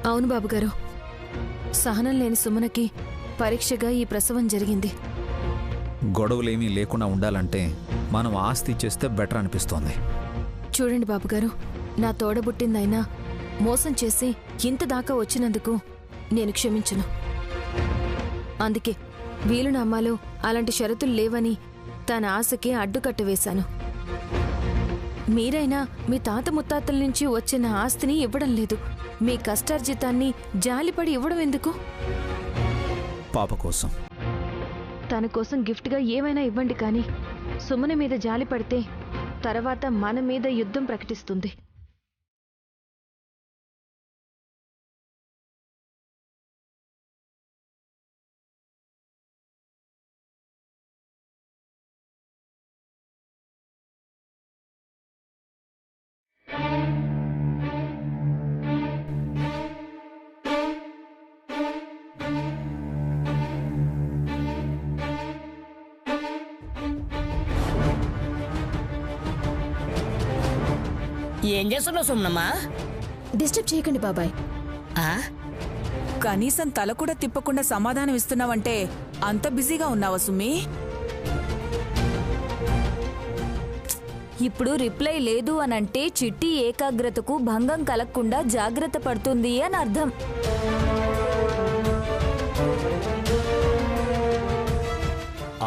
అవును బాబుగారు, సహనం లేని సుమనకి పరీక్షగా ఈ ప్రసవం జరిగింది. గొడవలేమీ లేకుండా ఉండాలంటే మనం ఆస్తి ఇచ్చేస్తే బెటర్ అనిపిస్తోంది. చూడండి బాబుగారు, నా తోడబుట్టిందైనా మోసం చేసి ఇంత దాకా వచ్చినందుకు నేను క్షమించను. అందుకే వీలునామాలో అలాంటి షరతులు లేవని తన ఆశకి అడ్డుకట్ట వేశాను. మీరైనా మీ తాత ముత్తాతల నుంచి వచ్చిన ఆస్తిని ఇవ్వడం లేదు, మీ కష్టార్జితాన్ని జాలిపడి ఇవ్వడం ఎందుకు? పాప కోసం, తన కోసం గిఫ్ట్గా ఏమైనా ఇవ్వండి, కానీ సుమన మీద జాలి పడితే తర్వాత మన మీద యుద్ధం ప్రకటిస్తుంది. ఏం చేస్తున్నావు సుమనమ్మా? డిస్టర్బ్ చేయకండి బాబాయ్. కనీసం తల కూడా తిప్పకుండా సమాధానం ఇస్తున్నావంటే అంత బిజీగా ఉన్నావా సుమ్మి? ఇప్పుడు రిప్లై లేదు అనంటే చిట్టి ఏకాగ్రతకు భంగం కలగకుండా జాగ్రత్త పడుతుంది అని అర్థం.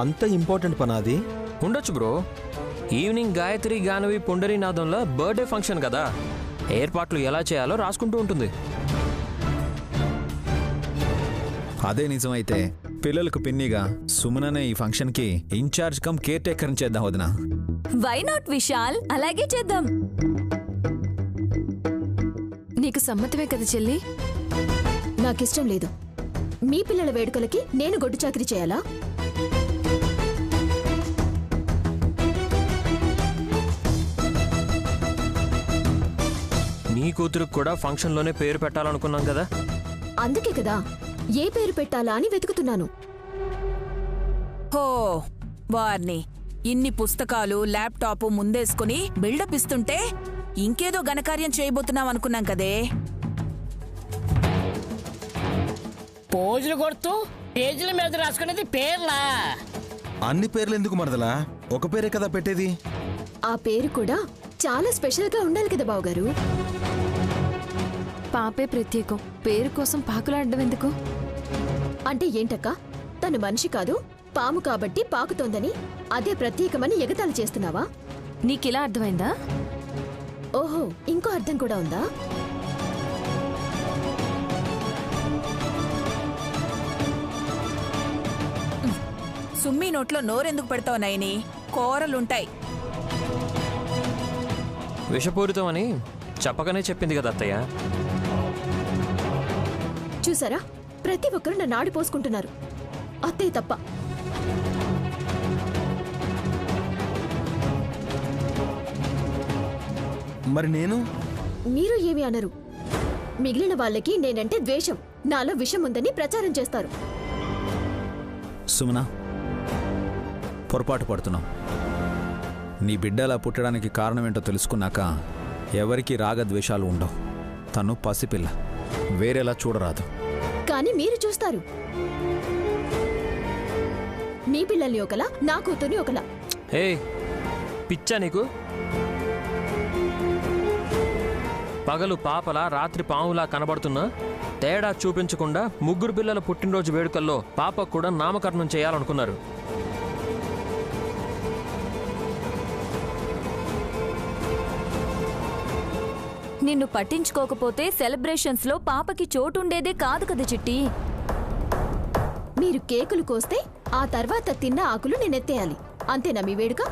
అంత ఇంపార్టెంట్ పనాది? ఉండొచ్చు bro. Evening Gayatri గానవి పుండరీనాథంలో birthday function కదా, ఏర్పాట్లు ఎలా చేయాలో రాసుకుంటూ ఉంటుంది. అదే నిజమైతే పిల్లలకు పిన్నిగా సుమననే ఈ ఫంక్షన్కి ఇన్ఛార్జ్ కమ్ కేర్ టేకర్ చేద్దాం వదినా. వై నాట్ విశాల్, అలాగే చేద్దాం. నీకు సమ్మతమే కదా చెల్లి? నాకిష్టం లేదు. మీ పిల్లల వేడుకలకి నేను గొడ్డు చాకరీ చేయాలా? నీ కూతురుకు కూడా ఫంక్షన్లోనే పేరు పెట్టాలనుకున్నాం కదా. అందుకే కదా ఏ పేరు పెట్టాలా అని వెతుకుతున్నాను. హో వార్ని, ఇన్ని పుస్తకాలు ల్యాప్టాప్ ముందేసుకుని బిల్డప్ ఇస్తుంటే ఇంకేదో ఘనకార్యం చేయబోతున్నాం అనుకున్నాం కదే. పోజులు కొడుతూ పేజీల మీద రాసుకునేది పేర్లా? అన్ని పేర్లు ఎందుకు మరదలా? ఒక పేరే కదా పెట్టేది. ఆ పేరు కూడా చాలా స్పెషల్ గా ఉండాలి కదా బావగారు. పాపే ప్రత్యేకం, పేరు కోసం పాకులాడడం ఎందుకు? అంటే ఏంటక్క, తను మనిషి కాదు పాము కాబట్టి పాకుతోందని అదే ప్రత్యేకమని ఎగతాళి చేస్తున్నావా? నీకిలా అర్థమైందా? ఓహో, ఇంకో అర్థం కూడా ఉందా? సుమ్మి నోట్లో నోరెందుకు పెడతావు నయని? కూరలుంటాయి. విషపూరితం అని చెప్పకనే చెప్పింది కదా అత్తయ్య. చూసారా, ప్రతి ఒక్కరు నన్ను ఆడిపోసుకుంటున్నారు, అత్తయ్య తప్ప. మరి నేను? మీరు ఏమి అనరు. మిగిలిన వాళ్ళకి నేనంటే ద్వేషం, నాలో విషం ఉందని ప్రచారం చేస్తారు. సుమన, పొరపాటు పడుతున్నాం. నీ బిడ్డ అలా పుట్టడానికి కారణమేంటో తెలుసుకున్నాక ఎవరికి రాగద్వేషాలు ఉండవు. తను పసిపిల్ల, వేరేలా చూడరాదు. కానీ మీరు చూస్తారు. మీ పిల్లల్ని ఒకలా, నా కూతుర్ని ఒకలా. ఏ పిచ్చా నీకు? పగలు పాపలా రాత్రి పాములా కనబడుతున్నా తేడా చూపించకుండా ముగ్గురు పిల్లల పుట్టినరోజు వేడుకల్లో పాపకు కూడా నామకరణం చేయాలనుకున్నారు. నిన్ను పట్టించుకోకపోతే సెలబ్రేషన్స్ లో పాపకి చోటుండేదే కాదు కదా చిట్టి. మీరు కేకులు కోస్తే ఆ తర్వాత తిన్న ఆకులు నేనెత్తేయాలి, అంతేనా మీ వేడుక?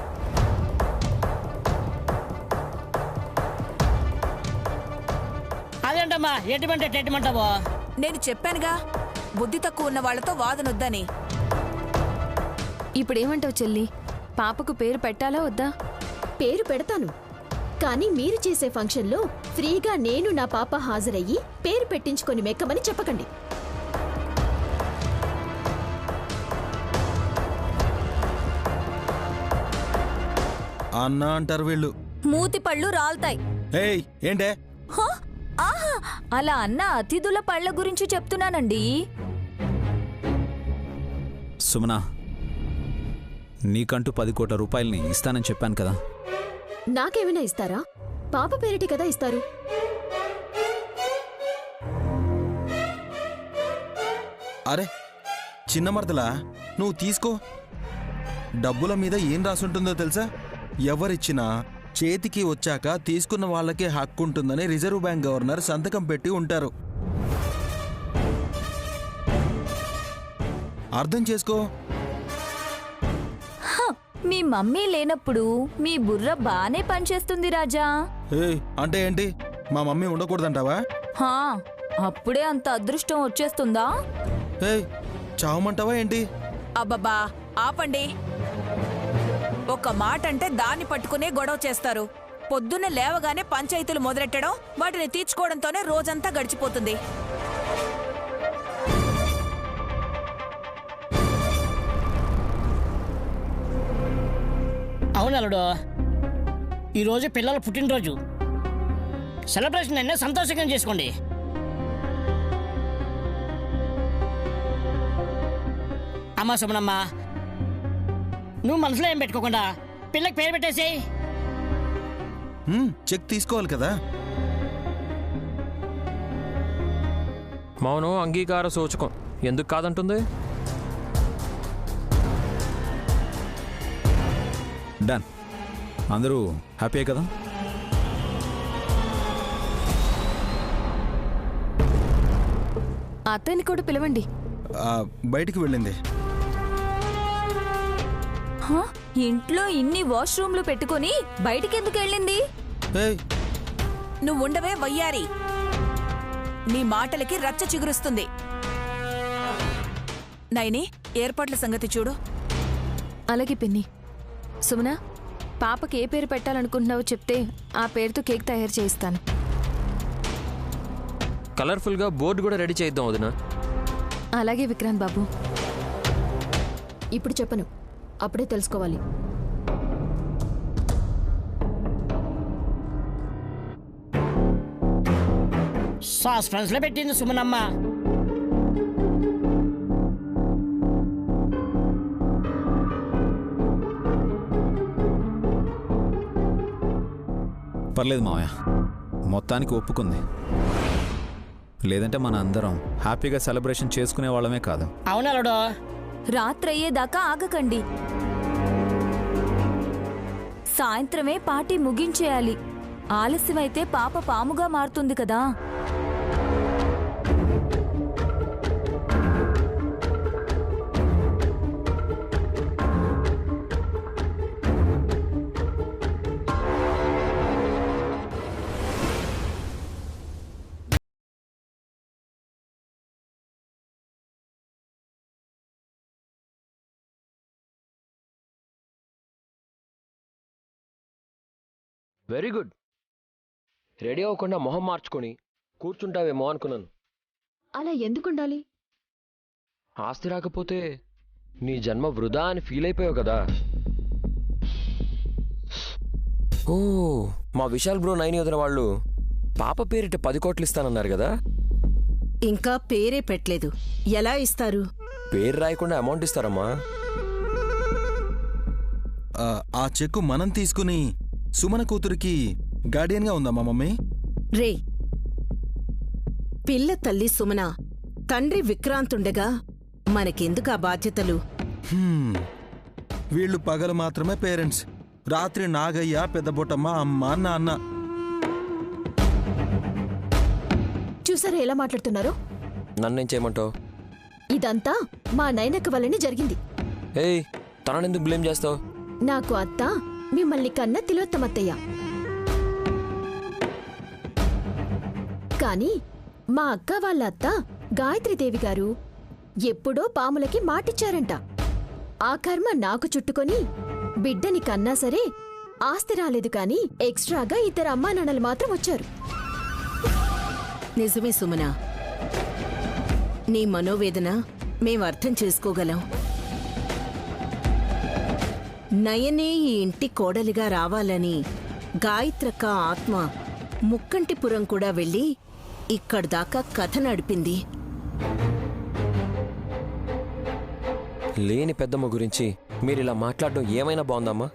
అదేంటమ్మా, ఎటువంటి టెట్టిమంటావో? నేను చెప్పానుగా, బుద్ధి తక్కువ ఉన్న వాళ్లతో వాదనొద్దని. ఇప్పుడేమంటావు చెల్లి? పాపకు పేరు పెట్టాలా వద్దా? పేరు పెడతాను, కానీ మీరు చేసే ఫంక్షన్లో ఫ్రీగా నేను నా పాప హాజరయ్యి పేరు పెట్టించుకొని మెక్కమని చెప్పకండి. అన్నా అంటారు వీళ్ళు. మూతి పళ్ళు రాల్తాయి. ఏయ్ ఏంటే? ఆహా అలా అన్న అతిథుల పళ్ళ గురించి చెప్తున్నానండి. సుమన, నీకంటూ 10 కోట్ల రూపాయలని ఇస్తానని చెప్పాను కదా. నాకేమైనా ఇస్తారా? పాప పేరిటి కదా ఇస్తారు. అరే చిన్న మరదలా, నువ్వు తీసుకో. డబ్బుల మీద ఏం రాసుంటుందో తెలుసా? ఎవరిచ్చినా చేతికి వచ్చాక తీసుకున్న వాళ్ళకే హక్కు ఉంటుందని రిజర్వ్ బ్యాంక్ గవర్నర్ సంతకం పెట్టి ఉంటారు. అర్థం చేసుకో. మీ మమ్మీ లేనప్పుడు మీ బుర్ర బానే పనిచేస్తుంది రాజా. అంటే ఏంటి, మా మమ్మీ ఉండకూడదంటావా? హా, అప్పుడే అంత అదృష్టం వచ్చేస్తుందా? చావమంటావా ఏంటి? అబ్బబ్బా ఆపండి. ఒక మాట అంటే దాన్ని పట్టుకునే గొడవ చేస్తారు. పొద్దున్నే లేవగానే పంచాయతీలు మొదలెట్టడం, వాటిని తీర్చుకోవడంతోనే రోజంతా గడిచిపోతుంది. అవును అల్లుడు, ఈరోజు పిల్లల పుట్టినరోజు. సెలబ్రేషన్ అయినా సంతోషంగా చేసుకోండి. అమ్మా సుమనమ్మ, నువ్వు మనసులో ఏం పెట్టుకోకుండా పిల్లకి పేరు పెట్టేసేయ్. చెక్ తీసుకోవాలి కదా. మౌనం అంగీకార సూచకం, ఎందుకు కాదంటుంది? డన్. అందరూ హ్యాపీయే కదా? అత్తయ్యని కూడా పిలవండి. బయటికి వెళ్ళింది. హా, ఇంట్లో ఇన్ని వాష్రూమ్లు పెట్టుకుని బయటికెందుకు వెళ్ళింది? నువ్వుండవే వయ్యారి, నీ మాటలకి రచ్చ చిగురుస్తుంది. నైని, ఏర్పాట్ల సంగతి చూడు. అలాగే పిన్ని. సుమన, పాపకి ఏ పేరు పెట్టాలనుకుంటున్నావో చెప్తే ఆ పేరుతో కేక్ తయారు చేయిస్తాను. కలర్ఫుల్గా బోర్డు కూడా రెడీ చేద్దాం వదినా. అలాగే విక్రాంత్ బాబు. ఇప్పుడు చెప్పను, అప్పుడే తెలుసుకోవాలి. సస్పెన్స్ లో పెట్టింది సుమనమ్మ. పర్లేదు మావయ్య, మొత్తానికి ఒప్పుకుంది. లేదంటే మన అందరం హ్యాపీగా సెలబ్రేషన్ చేసుకునే వాళ్ళమే కాదు. అవును అల్లుడు. రాత్రయ్యేదాకా ఆగకండి. సాయంత్రమే పార్టీ ముగించేయాలి. ఆలస్యమైతే పాప పాముగా మారుతుంది కదా. Very good. రెడీ అవ్వకుండా మొహం మార్చుకొని కూర్చుంటావేమో అనుకున్నాను. అలా ఎందుకుండాలి? ఆస్తి రాకపోతే నీ జన్మ వృధా అని ఫీల్ అయిపోయావు కదా. ఓ, మా విశాల్ బ్రో నైని వదిన వాళ్ళు పాప పేరిట 10 కోట్లు ఇస్తానన్నారు కదా. ఇంకా పేరే పెట్టలేదు, ఎలా ఇస్తారు? పేరు రాయకుండా అమౌంట్ ఇస్తారమ్మా. ఆ చెక్కు మనం తీసుకుని సుమన కూతురికి గార్డియన్గా ఉందా మా మమ్మీ? రే, పిల్ల తల్లి సుమన, తండ్రి విక్రాంతుండగా మనకెందుకు ఆ బాధ్యతలు? వీళ్ళు పగలు మాత్రమే పేరెంట్స్, రాత్రి నాగయ్య, పెద్దబొట్టమ్మ, అమ్మ, నాన్న. చూసారా ఎలా మాట్లాడుతున్నారో? నన్నేం చేయమంటావు? ఇదంతా మా నైనక్క వల్లనే జరిగింది. ఏయ్, తననెందుకు బ్లేమ్ చేస్తావు? నాకు అత్త మిమ్మల్ని కన్న తిలోత్తమత్తయ్య. కానీ మా అక్క వాళ్ళ అత్త గాయత్రీదేవి గారు ఎప్పుడో పాములకి మాటిచ్చారంట. ఆ కర్మ నాకు చుట్టుకొని బిడ్డని కన్నా సరే ఆస్తి రాలేదు, కానీ ఎక్స్ట్రాగా 2 అమ్మా నాన్నలు మాత్రం వచ్చారు. నిజమే సుమన, నీ మనోవేదన మేం అర్థం చేసుకోగలం. నయనే ఈ ఇంటి కోడలిగా రావాలని గాయత్రక్క ఆత్మ ముక్కంటిపురం కూడా వెళ్ళి ఇక్కడిదాకా కథ నడిపింది. లేని పెద్దమ్మ గురించి మీరిలా మాట్లాడడం ఏమైనా బాగుందమ్మా?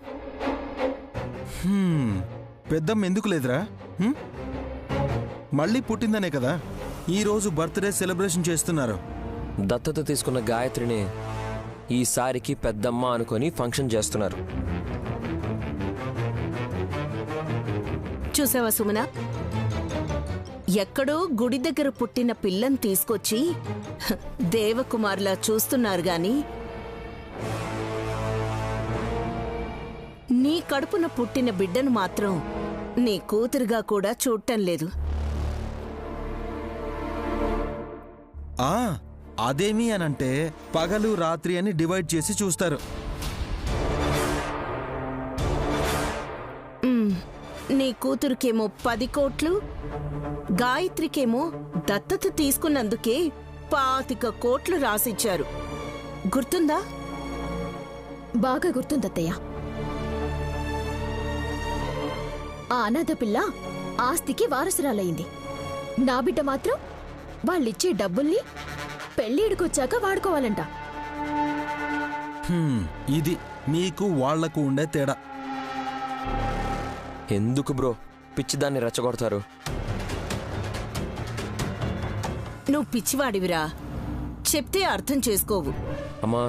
పెద్దమ్మ ఎందుకు లేదురా? మళ్ళీ పుట్టిందనే కదా ఈరోజు బర్త్డే సెలబ్రేషన్ చేస్తున్నారు. దత్తత తీసుకున్న గాయత్రిని ఈసారికి పెద్దమ్మ అనుకొని ఫంక్షన్ చేస్తున్నారు. చూసావా సుమన, ఎక్కడో గుడి దగ్గర పుట్టిన పిల్లని తీసుకొచ్చి దేవకుమార్లా చూస్తున్నారు గాని నీ కడుపున పుట్టిన బిడ్డను మాత్రం నీ కూతురుగా కూడా చూడటం లేదు. అదేమి అనంటే పగలు రాత్రి అని డివైడ్ చేసి చూస్తారు. నీ కూతురుకేమో 10 కోట్లు, గాయత్రికేమో దత్తత తీసుకున్నందుకే 25 కోట్లు రాసిచ్చారు. గుర్తుందా? బాగా గుర్తుందత్తయ్య. ఆ అనాథ పిల్ల ఆస్తికి వారసురాలయ్యింది. నా బిడ్డ మాత్రం వాళ్ళిచ్చే డబ్బుల్ని పెళ్ళిడికొచ్చాక వాడుకోవాలంట. ఇది మీకు వాళ్లకు ఉండే తేడా. ఎందుకు బ్రో పిచ్చిదాన్ని రెచ్చగొడతారు? నువ్వు పిచ్చివాడివిరా, చెప్తే అర్థం చేసుకోవు. అమ్మా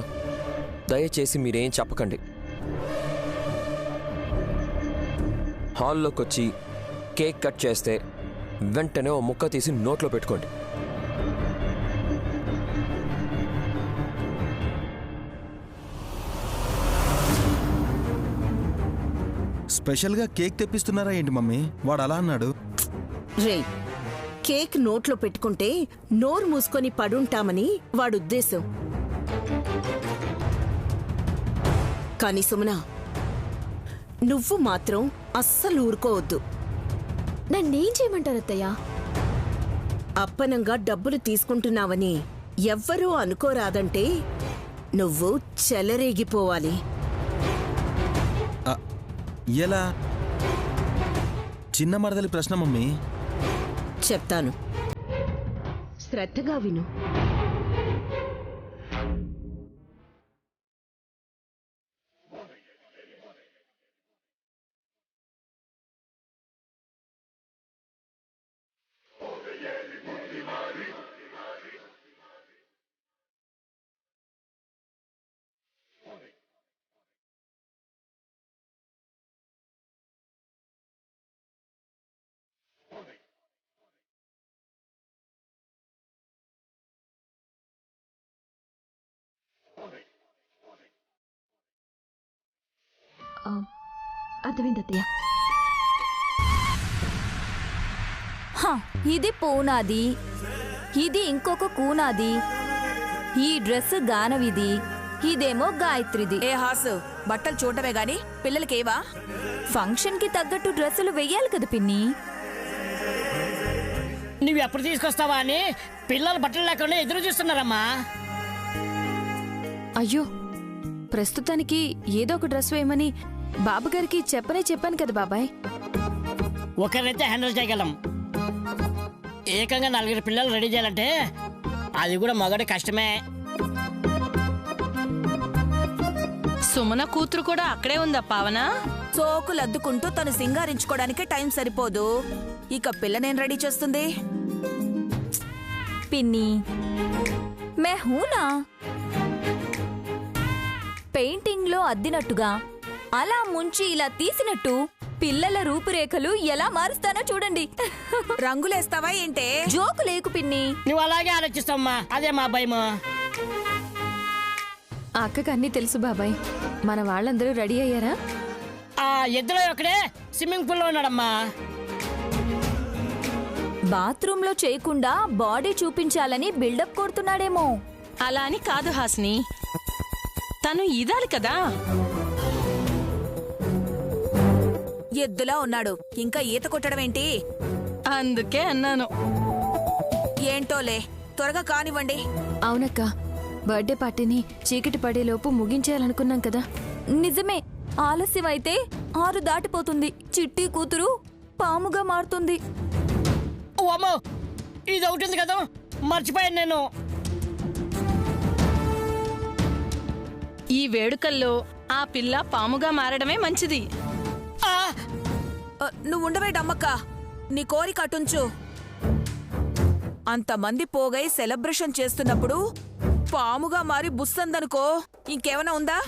దయచేసి మీరేం చెప్పకండి. హాల్లోకి వచ్చి కేక్ కట్ చేస్తే వెంటనే ఓ ముక్క తీసి నోట్లో పెట్టుకోండి. స్పెషల్గా కేక్ తెప్పిస్తున్నారా ఏంటి మమ్మీ? వాడు అలా అన్నాడు. రే, కేక్ నోట్లో పెట్టుకుంటే నోరు మూసుకొని పడుంటామని వాడు ఉద్దేశం. కాని సుమనా, నువ్వు మాత్రం అస్సలు ఊరుకోవద్దు. నన్నేం చేయమంటారత్తయ్యా? అప్పనంగా డబ్బులు తీసుకుంటున్నావని ఎవ్వరూ అనుకోరాదంటే నువ్వు చెలరేగిపోవాలి. ఎలా? చిన్న మరదలి ప్రశ్న మమ్మీ. చెప్తాను, శ్రద్ధగా విను. అర్థమైందత్తయ్య. ఇది పూనాది, ఇది ఇంకొక కూనాది, ఈ డ్రెస్ గానవిది, ఇదేమో గాయత్రిది. ఏ హాసు, బట్టలు చూడటమే గాని పిల్లలకేవా? ఫంక్షన్ కి తగ్గట్టు డ్రెస్సులు వెయ్యాలి కదా పిన్ని. నువ్వు ఎప్పుడు తీసుకొస్తావా అని పిల్లలు బట్టలు లేకుండా ఎదురు చూస్తున్నారమ్మా. అయ్యో, ప్రస్తుతానికి ఏదో ఒక డ్రెస్ వేయమని బాబుగారికి చెప్పాను కదా బాబాయ్. ఒకరినైతే హ్యాండిల్ చేయగలం, ఏకంగా 4 పిల్లలు రెడీ చేయాలంటే అది కూడా మగడి కష్టమే. సుమన కూతురు కూడా అక్కడే ఉందా పావన? సోకులు అద్దుకుంటూ తను సింగారించుకోవడానికి టైం సరిపోదు, ఇక పిల్లనేం రెడీ చేస్తుంది? పిన్ని మే హూనా, పెయింటింగ్ లో అద్దినట్టుగా అలా ముంచి ఇలా తీసినట్టు పిల్లల రూపురేఖలు ఎలా మారుస్తానో చూడండి. రంగులేస్తావా ఏంటే? జోకు లేకు పిన్ని. నువ్వు అలాగే ఆలోచిస్తావమ్మా, అదే మా భయము. ఆ అక్కకి అన్నీ తెలుసు బాబాయ్. మన వాళ్ళందరూ రెడీ అయ్యారా? ఆ ఇద్దరు ఒకడే స్విమ్మింగ్ పూల్ లో ఉన్నాడమ్మా. బాత్రూమ్ లో చేయకుండా బాడీ చూపించాలని బిల్డప్ కొడుతున్నాడేమో. అలా అని కాదు హాసిని, తను ఇదాలి కదా. ఎద్దులా ఉన్నాడు, ఇంకా ఈత కొట్టడం ఏంటి? అందుకే అన్నాను. ఏంటోలే, త్వరగా కానివ్వండి. అవునక్క, బర్త్డే పార్టీని చీకటి పడేలోపు ముగించేయాలనుకున్నాం కదా. నిజమే, ఆలస్యం అయితే 6 దాటిపోతుంది. చిట్టి కూతురు పాముగా మారుతుంది. ఓ అమ్మో, ఇది ఒకటి ఉంది కదా, మర్చిపోయాను నేను. ఈ వేడుకల్లో ఆ పిల్ల పాముగా మారడమే మంచిది. నువ్వు ఉండవే డమ్మక్క, నీ కోరిక అటుంచు. అంతమంది పోగై సెలబ్రేషన్ చేస్తున్నప్పుడు పాముగా మారి బుస్సందనుకో, ఇంకేమైనా ఉందా?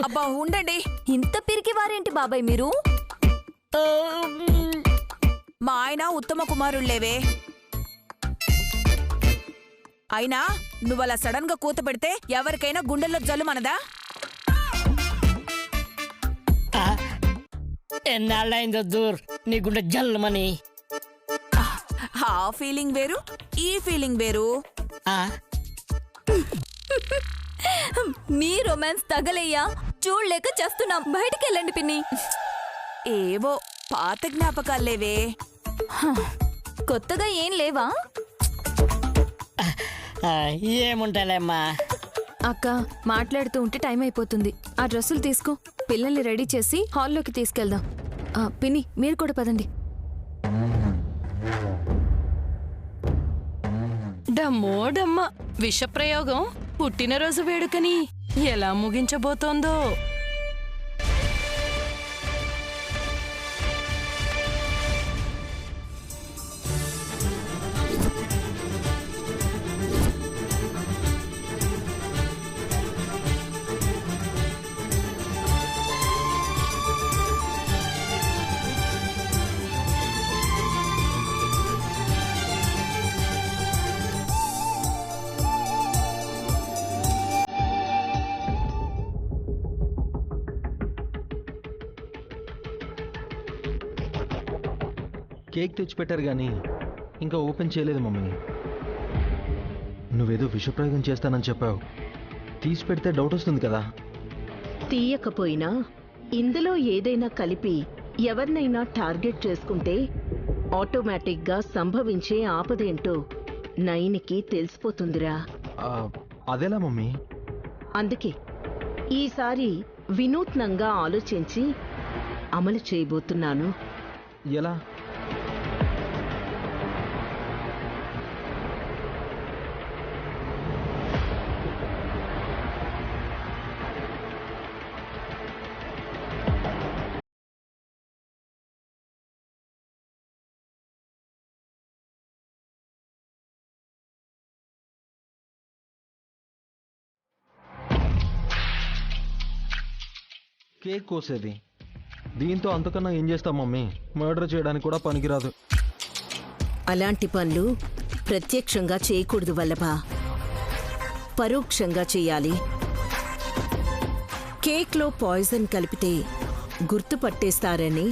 అబ్బా ఉండండి. ఇంత పిరికి వారేంటి బాబాయ్ మీరు? మా ఆయన ఉత్తమ కుమారుళ్లేవే. అయినా నువ్వలా సడన్ గా కూత పెడితే ఎవరికైనా గుండెల్లో జల్లు మనదా? ఎన్నాళ్ళైందో దూర్ నీ గుండె జల్లుమని. ఆ ఫీలింగ్ వేరు, ఈ ఫీలింగ్ వేరు. మీ రొమాన్స్ తగలయ్యా, చూడలేక చేస్తున్నాం. బయటికెళ్ళండి పిన్ని. ఏవో పాత జ్ఞాపకాలేవే. కొత్తగా ఏం లేవా? ఏముంటాలేమ్మా. అక్క మాట్లాడుతూ ఉంటే టైం అయిపోతుంది. ఆ డ్రెస్సులు తీసుకో, పిల్లల్ని రెడీ చేసి హాల్లోకి తీసుకెళ్దాం. పిన్ని మీరు కూడా పదండి. డమ్మో డమ్మ, విషప్రయోగం పుట్టినరోజు వేడుకని ఎలా ముగించబోతోందో. కేక్ తెచ్చిపెట్టారు కానీ ఇంకా ఓపెన్ చేయలేదు మమ్మీ. నువ్వేదో విషప్రయోగం చేస్తానని చెప్పావు. తీసి పెడితే డౌట్ వస్తుంది కదా. తీయకపోయినా ఇందులో ఏదైనా కలిపి ఎవరినైనా టార్గెట్ చేసుకుంటే ఆటోమేటిక్గా సంభవించే ఆపదేంటో నైనికి తెలిసిపోతుందిరా. అదేలా మమ్మీ? అందుకే ఈసారి వినూత్నంగా ఆలోచించి అమలు చేయబోతున్నాను. ఎలా? కేక్ కోసేది. దీంతో అంతకన్నా ఏం చేస్తాం మమ్మీ? మర్డర్ చేయడానికి కూడా పనికిరాదు. అలాంటి పనులు ప్రత్యక్షంగా చేయకూడదు వల్లభా, పరోక్షంగా చేయాలి. కేక్లో పాయిజన్ కలిపితే గుర్తుపట్టేస్తారని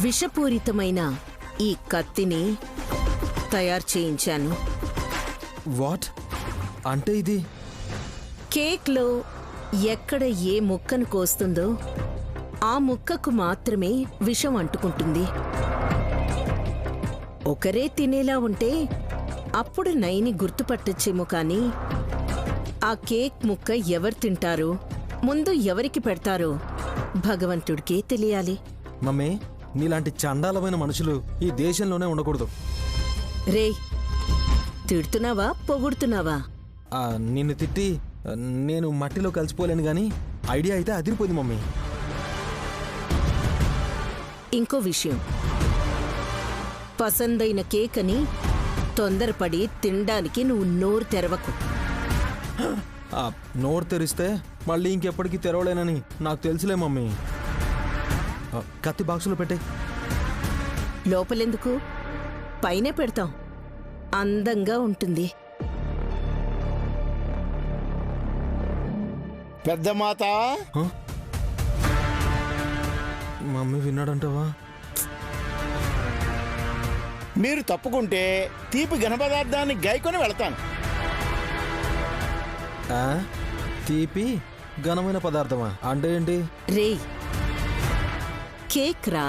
విషపూరితమైన ఈ కత్తిని తయారు చేయించాను. వాట్? అంటే ఇది కేక్లో ఎక్కడ ఏ ముక్కను కోస్తుందో ఆ ముక్కకు మాత్రమే విషం అంటుకుంటుంది. ఒకరే తినేలా ఉంటే అప్పుడు నైని గుర్తుపట్టచ్చేమో కానీ ఆ కేక్ ముక్క ఎవరు తింటారో, ముందు ఎవరికి పెడతారో భగవంతుడికే తెలియాలి. మమ్మీ, నీలాంటి చండాలమైన మనుషులు ఈ దేశంలోనే ఉండకూడదు. రేయ్, తిడుతున్నావా పొగుడుతున్నావా? నిన్ను తిట్టి నేను మట్టిలో కలిసిపోలేను గాని ఐడియా అయితే అదిరిపోయింది మమ్మీ. ఇంకో విషయం, పసందైన కేక్ అని తొందరపడి తినడానికి నువ్వు నోరు తెరవకు. నోరు తెరిస్తే మళ్ళీ ఇంకెప్పటికీ తెరవలేనని నాకు తెలుసులే మమ్మీ. కత్తి బాక్సులో పెట్టే. లోపలెందుకు, పైనే పెడతాం, అందంగా ఉంటుంది. పెద్ద మాత, మమ్మీ విన్నాడంటావా? మీరు తప్పుకుంటే తీపి ఘనపదార్థాన్ని గైకొని వెళతాను. తీపి ఘనమైన పదార్థమా అంటే ఏంటి? రేయ్, కేక్ రా.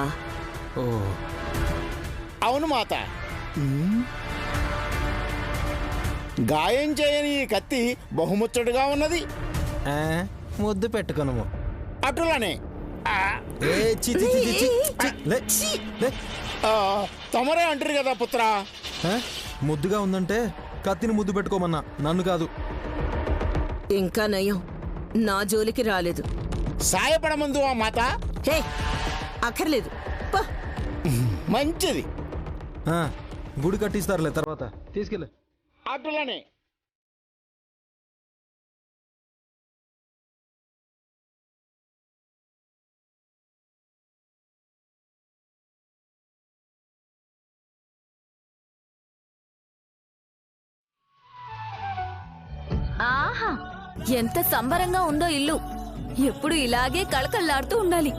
ఓ అవును మాత. గాయం చేయని ఈ కత్తి బహుముచ్చటగా ఉన్నది. ముద్దు పెట్టుకును. అటులానే తమరే అంటారు కదా పుత్రా. ముద్దుగా ఉందంటే కత్తిని ముద్దు పెట్టుకోమన్నా, నన్ను కాదు. ఇంకా నయం, నా జోలికి రాలేదు. సాయపడమందు ఆ మాత. హే, అక్కర్లేదు. పో. మంచిది. గుడి కట్టిస్తారులే తర్వాత, తీసుకెళ్ళి. అటులనే. ఆహా, ఎంత సంబరంగా ఉందో ఇల్లు. ఎప్పుడు ఇలాగే కళకళలాడుతూ ఉండాలి.